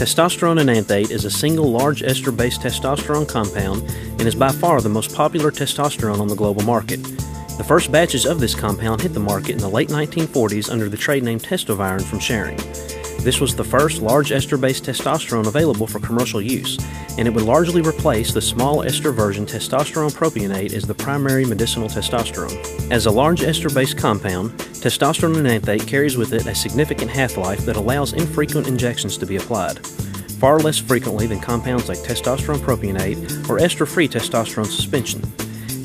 Testosterone enanthate is a single large ester-based testosterone compound and is by far the most popular testosterone on the global market. The first batches of this compound hit the market in the late 1940s under the trade name Testoviron from Sharing. This was the first large ester-based testosterone available for commercial use, and it would largely replace the small ester version testosterone propionate as the primary medicinal testosterone. As a large ester-based compound, testosterone enanthate carries with it a significant half-life that allows infrequent injections to be applied, far less frequently than compounds like testosterone propionate or ester-free testosterone suspension.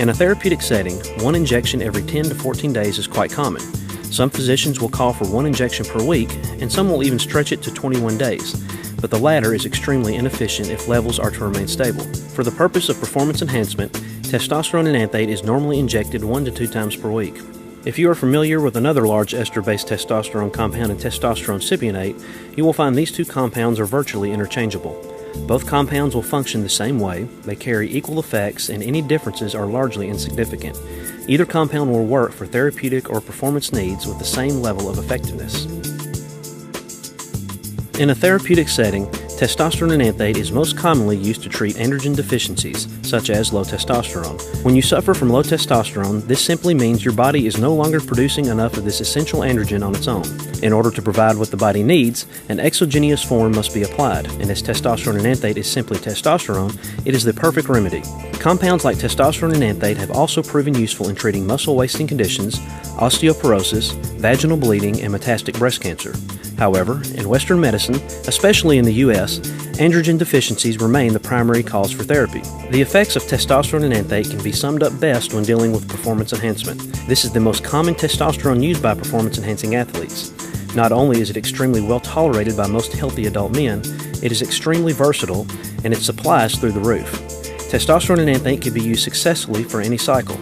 In a therapeutic setting, one injection every 10 to 14 days is quite common. Some physicians will call for one injection per week, and some will even stretch it to 21 days, but the latter is extremely inefficient if levels are to remain stable. For the purpose of performance enhancement, testosterone enanthate is normally injected 1 to 2 times per week. If you are familiar with another large ester-based testosterone compound and testosterone cypionate, you will find these two compounds are virtually interchangeable. Both compounds will function the same way, they carry equal effects, and any differences are largely insignificant. Either compound will work for therapeutic or performance needs with the same level of effectiveness. In a therapeutic setting, testosterone enanthate is most commonly used to treat androgen deficiencies, such as low testosterone. When you suffer from low testosterone, this simply means your body is no longer producing enough of this essential androgen on its own. In order to provide what the body needs, an exogenous form must be applied, and as testosterone enanthate is simply testosterone, it is the perfect remedy. Compounds like testosterone enanthate have also proven useful in treating muscle-wasting conditions, osteoporosis, vaginal bleeding, and metastatic breast cancer. However, in Western medicine, especially in the U.S., androgen deficiencies remain the primary cause for therapy. The effects of testosterone enanthate can be summed up best when dealing with performance enhancement. This is the most common testosterone used by performance-enhancing athletes. Not only is it extremely well tolerated by most healthy adult men, it is extremely versatile, and its supply is through the roof. Testosterone enanthate can be used successfully for any cycle.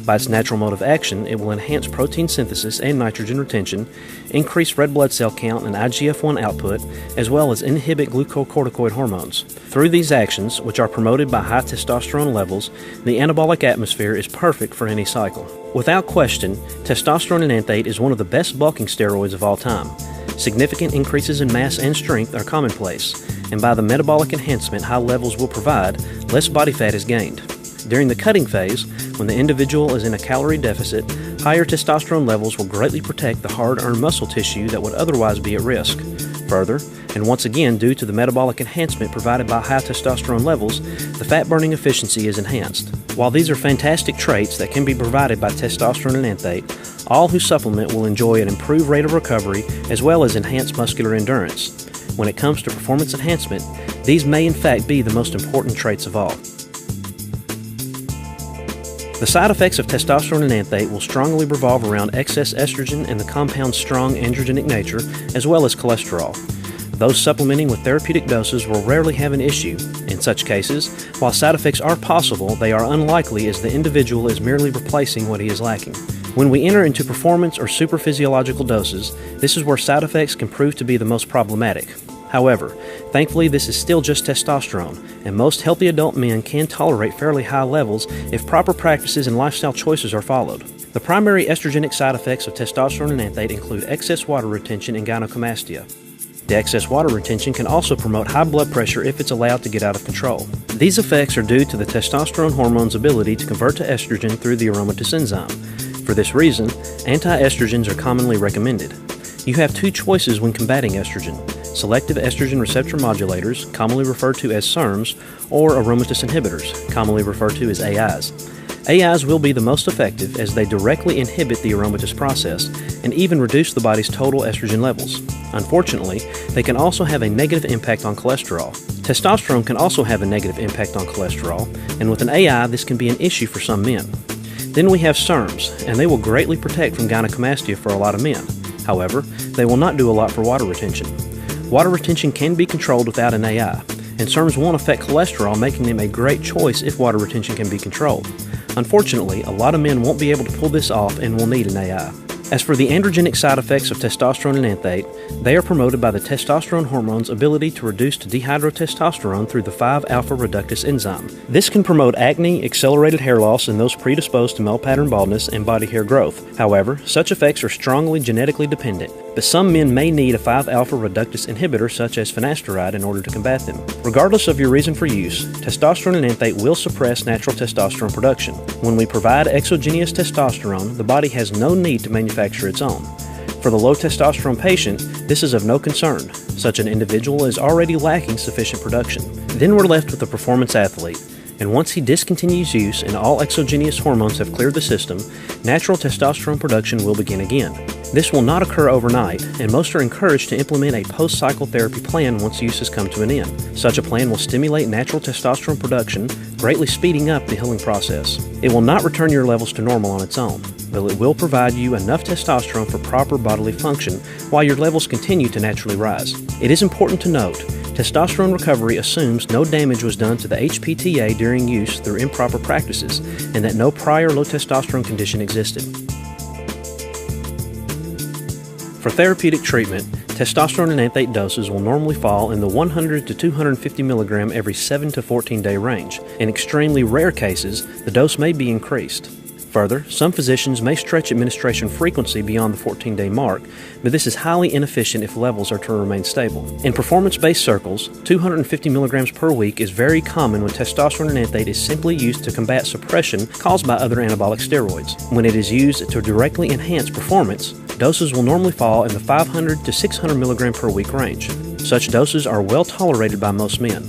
By its natural mode of action, it will enhance protein synthesis and nitrogen retention, increase red blood cell count and IGF-1 output, as well as inhibit glucocorticoid hormones. Through these actions, which are promoted by high testosterone levels, the anabolic atmosphere is perfect for any cycle. Without question, testosterone enanthate is one of the best bulking steroids of all time. Significant increases in mass and strength are commonplace, and by the metabolic enhancement high levels will provide, less body fat is gained. During the cutting phase, when the individual is in a calorie deficit, higher testosterone levels will greatly protect the hard-earned muscle tissue that would otherwise be at risk. Further, and once again due to the metabolic enhancement provided by high testosterone levels, the fat-burning efficiency is enhanced. While these are fantastic traits that can be provided by testosterone enanthate, all who supplement will enjoy an improved rate of recovery as well as enhanced muscular endurance. When it comes to performance enhancement, these may in fact be the most important traits of all. The side effects of testosterone enanthate will strongly revolve around excess estrogen and the compound's strong androgenic nature, as well as cholesterol. Those supplementing with therapeutic doses will rarely have an issue. In such cases, while side effects are possible, they are unlikely as the individual is merely replacing what he is lacking. When we enter into performance or superphysiological doses, this is where side effects can prove to be the most problematic. However, thankfully this is still just testosterone, and most healthy adult men can tolerate fairly high levels if proper practices and lifestyle choices are followed. The primary estrogenic side effects of testosterone enanthate include excess water retention and gynecomastia. The excess water retention can also promote high blood pressure if it's allowed to get out of control. These effects are due to the testosterone hormone's ability to convert to estrogen through the aromatase enzyme. For this reason, anti-estrogens are commonly recommended. You have two choices when combating estrogen: selective estrogen receptor modulators, commonly referred to as SERMs, or aromatase inhibitors, commonly referred to as AIs. AIs will be the most effective as they directly inhibit the aromatase process and even reduce the body's total estrogen levels. Unfortunately, they can also have a negative impact on cholesterol. Testosterone can also have a negative impact on cholesterol, and with an AI, this can be an issue for some men. Then we have SERMs, and they will greatly protect from gynecomastia for a lot of men. However, they will not do a lot for water retention. Water retention can be controlled without an AI, and SERMs won't affect cholesterol, making them a great choice if water retention can be controlled. Unfortunately, a lot of men won't be able to pull this off and will need an AI. As for the androgenic side effects of testosterone enanthate, they are promoted by the testosterone hormone's ability to reduce to dehydrotestosterone through the 5-alpha reductase enzyme. This can promote acne, accelerated hair loss in those predisposed to male pattern baldness, and body hair growth. However, such effects are strongly genetically dependent. but some men may need a 5-alpha reductase inhibitor such as finasteride in order to combat them. Regardless of your reason for use, testosterone enanthate will suppress natural testosterone production. When we provide exogenous testosterone, the body has no need to manufacture its own. For the low testosterone patient, this is of no concern. Such an individual is already lacking sufficient production. Then we're left with a performance athlete, and once he discontinues use and all exogenous hormones have cleared the system, natural testosterone production will begin again. This will not occur overnight, and most are encouraged to implement a post-cycle therapy plan once use has come to an end. Such a plan will stimulate natural testosterone production, greatly speeding up the healing process. It will not return your levels to normal on its own, but it will provide you enough testosterone for proper bodily function while your levels continue to naturally rise. It is important to note, testosterone recovery assumes no damage was done to the HPTA during use through improper practices, and that no prior low testosterone condition existed. For therapeutic treatment, testosterone enanthate doses will normally fall in the 100 to 250 mg every 7 to 14 day range. In extremely rare cases, the dose may be increased. Further, some physicians may stretch administration frequency beyond the 14-day mark, but this is highly inefficient if levels are to remain stable. In performance-based circles, 250 mg per week is very common when testosterone enanthate is simply used to combat suppression caused by other anabolic steroids. When it is used to directly enhance performance, doses will normally fall in the 500 to 600 mg per week range. Such doses are well tolerated by most men.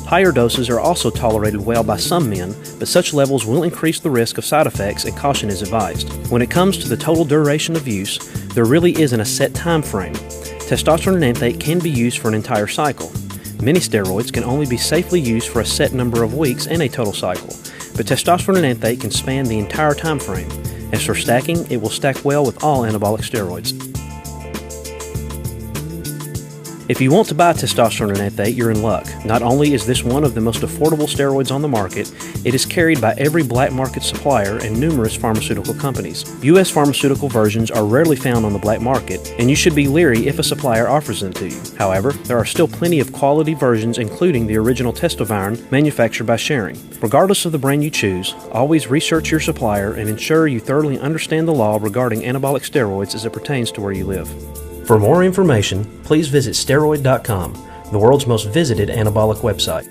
Higher doses are also tolerated well by some men, but such levels will increase the risk of side effects and caution is advised. When it comes to the total duration of use, there really isn't a set time frame. Testosterone enanthate can be used for an entire cycle. Many steroids can only be safely used for a set number of weeks in a total cycle, but testosterone enanthate can span the entire time frame. As for stacking, it will stack well with all anabolic steroids. If you want to buy testosterone enanthate, you're in luck. Not only is this one of the most affordable steroids on the market, it is carried by every black market supplier and numerous pharmaceutical companies. U.S. pharmaceutical versions are rarely found on the black market, and you should be leery if a supplier offers them to you. However, there are still plenty of quality versions, including the original Testoviron manufactured by Sharing. Regardless of the brand you choose, always research your supplier and ensure you thoroughly understand the law regarding anabolic steroids as it pertains to where you live. For more information, please visit steroid.com, the world's most visited anabolic website.